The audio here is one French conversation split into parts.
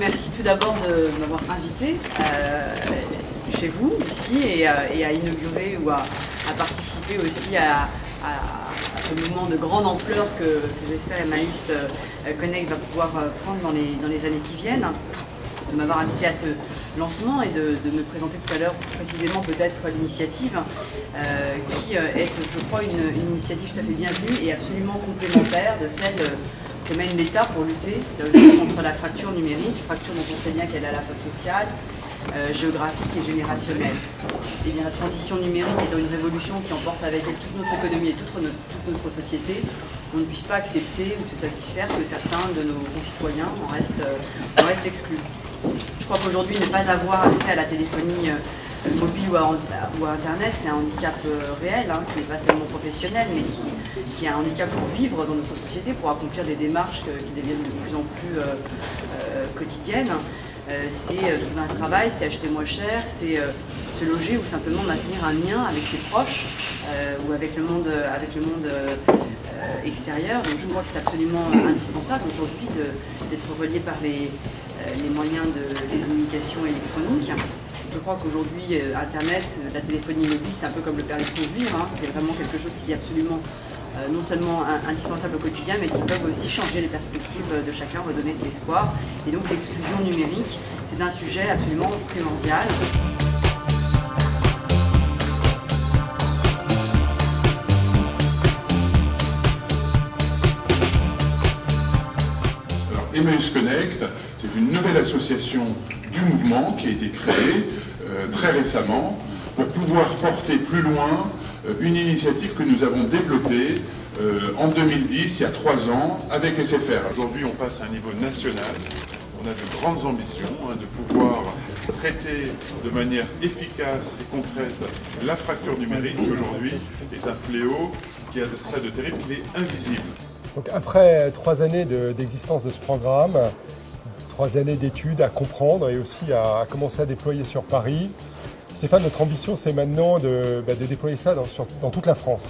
merci tout d'abord de m'avoir invité chez vous, ici, et à inaugurer ou à participer aussi à ce mouvement de grande ampleur que j'espère Emmaüs Connect va pouvoir prendre dans les années qui viennent. De m'avoir invité à ce lancement et de me présenter tout à l'heure précisément peut-être l'initiative qui est, je crois, une initiative tout à fait bienvenue et absolument complémentaire de celle que mène l'État pour lutter contre la fracture numérique, fracture dont on sait bien qu'elle est à la fois sociale, géographique et générationnelle. Et bien, la transition numérique étant une révolution qui emporte avec elle toute notre économie et toute notre société, on ne puisse pas accepter ou se satisfaire que certains de nos concitoyens en restent exclus. Je crois qu'aujourd'hui, ne pas avoir accès à la téléphonie mobile ou à Internet, c'est un handicap réel, qui n'est pas seulement professionnel, mais qui est un handicap pour vivre dans notre société, pour accomplir des démarches qui deviennent de plus en plus quotidiennes. C'est trouver un travail, c'est acheter moins cher, c'est se loger ou simplement maintenir un lien avec ses proches ou avec le monde extérieur. Donc je crois que c'est absolument indispensable aujourd'hui d'être relié par les moyens de communication électronique. Je crois qu'aujourd'hui, Internet, la téléphonie mobile, c'est un peu comme le permis de conduire. C'est vraiment quelque chose qui est absolument non seulement indispensable au quotidien, mais qui peuvent aussi changer les perspectives de chacun, redonner de l'espoir. Et donc l'exclusion numérique, c'est un sujet absolument primordial. Emmaüs Connect, c'est une nouvelle association du mouvement qui a été créée très récemment pour pouvoir porter plus loin une initiative que nous avons développée en 2010, il y a 3 ans, avec SFR. Aujourd'hui, on passe à un niveau national. On a de grandes ambitions de pouvoir traiter de manière efficace et concrète la fracture numérique qui aujourd'hui est un fléau qui a ça de terrible, il est invisible. Donc après 3 années d'existence de ce programme, 3 années d'études à comprendre et aussi à commencer à déployer sur Paris, Stéphane, notre ambition c'est maintenant de déployer ça dans toute la France.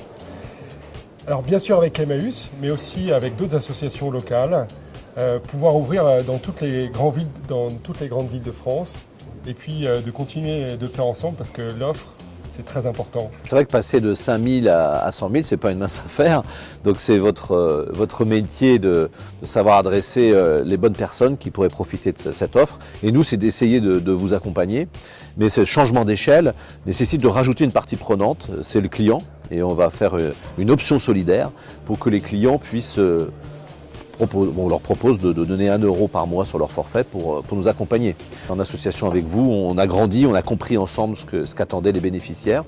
Alors bien sûr avec Emmaüs, mais aussi avec d'autres associations locales, pouvoir ouvrir dans toutes les grandes villes de France et puis de continuer de le faire ensemble parce que l'offre, c'est très important. C'est vrai que passer de 5 000 à 100 000, c'est pas une mince affaire. Donc c'est votre métier de savoir adresser les bonnes personnes qui pourraient profiter de cette offre. Et nous, c'est d'essayer de vous accompagner. Mais ce changement d'échelle nécessite de rajouter une partie prenante, c'est le client. Et on va faire une option solidaire pour que les clients puissent... on leur propose de donner 1 € par mois sur leur forfait pour nous accompagner. En association avec vous, on a grandi, on a compris ensemble ce qu'attendaient les bénéficiaires.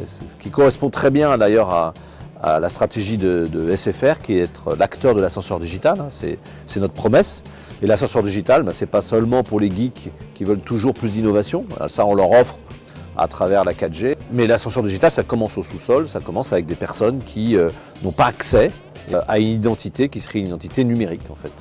Ce qui correspond très bien d'ailleurs à la stratégie de SFR, qui est être l'acteur de l'ascenseur digital. C'est notre promesse. Et l'ascenseur digital, ce n'est pas seulement pour les geeks qui veulent toujours plus d'innovation. Ça, on leur offre à travers la 4G. Mais l'ascenseur digital, ça commence au sous-sol, ça commence avec des personnes qui n'ont pas accès à une identité qui serait une identité numérique en fait.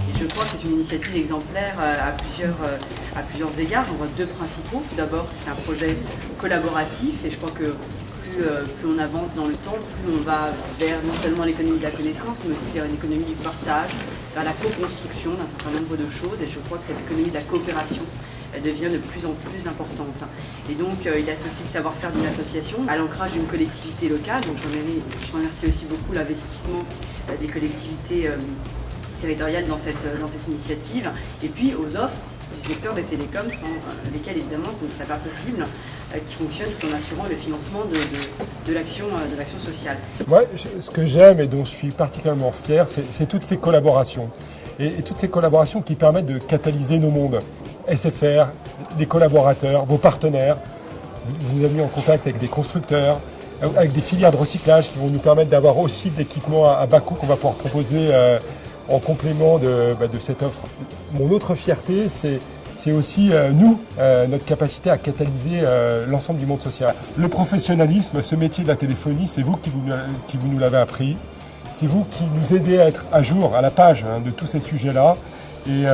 Et je crois que c'est une initiative exemplaire à plusieurs égards. J'en vois 2 principaux. Tout d'abord, c'est un projet collaboratif et je crois que plus on avance dans le temps, plus on va vers non seulement l'économie de la connaissance, mais aussi vers une économie du partage, vers la co-construction d'un certain nombre de choses. Et je crois que cette économie de la coopération devient de plus en plus importante. Et donc, il associe le savoir-faire d'une association à l'ancrage d'une collectivité locale. Donc, je remercie aussi beaucoup l'investissement des collectivités territoriales dans cette initiative. Et puis, aux offres du secteur des télécoms, sans lesquels évidemment ce ne serait pas possible, qui fonctionnent tout en assurant le financement de l'action sociale. Moi, ce que j'aime et dont je suis particulièrement fier, c'est toutes ces collaborations. Et toutes ces collaborations qui permettent de catalyser nos mondes. SFR, des collaborateurs, vos partenaires, vous avez mis en contact avec des constructeurs, avec des filières de recyclage qui vont nous permettre d'avoir aussi de l'équipement à bas coût qu'on va pouvoir proposer en complément de cette offre. Mon autre fierté, c'est aussi notre capacité à catalyser l'ensemble du monde social. Le professionnalisme, ce métier de la téléphonie, c'est vous qui nous l'avez appris. C'est vous qui nous aidez à être à jour, à la page de tous ces sujets-là. Et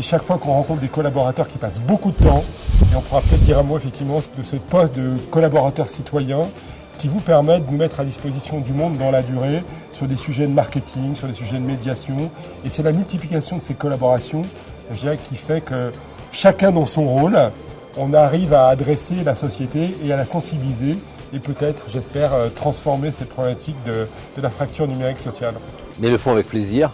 chaque fois qu'on rencontre des collaborateurs qui passent beaucoup de temps, et on pourra peut-être dire un mot effectivement de ce poste de collaborateur citoyen qui vous permet de nous mettre à disposition du monde dans la durée sur des sujets de marketing, sur des sujets de médiation. Et c'est la multiplication de ces collaborations, je dirais, qui fait que chacun dans son rôle, on arrive à adresser la société et à la sensibiliser et peut-être, j'espère, transformer cette problématique de la fracture numérique sociale. Mais ils le font avec plaisir,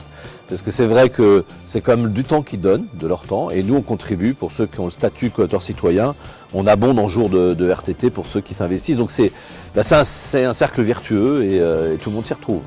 parce que c'est vrai que c'est quand même du temps qu'ils donnent, de leur temps, et nous on contribue, pour ceux qui ont le statut collaborateur citoyen, on abonde en jours de RTT pour ceux qui s'investissent, donc c'est un cercle vertueux et tout le monde s'y retrouve.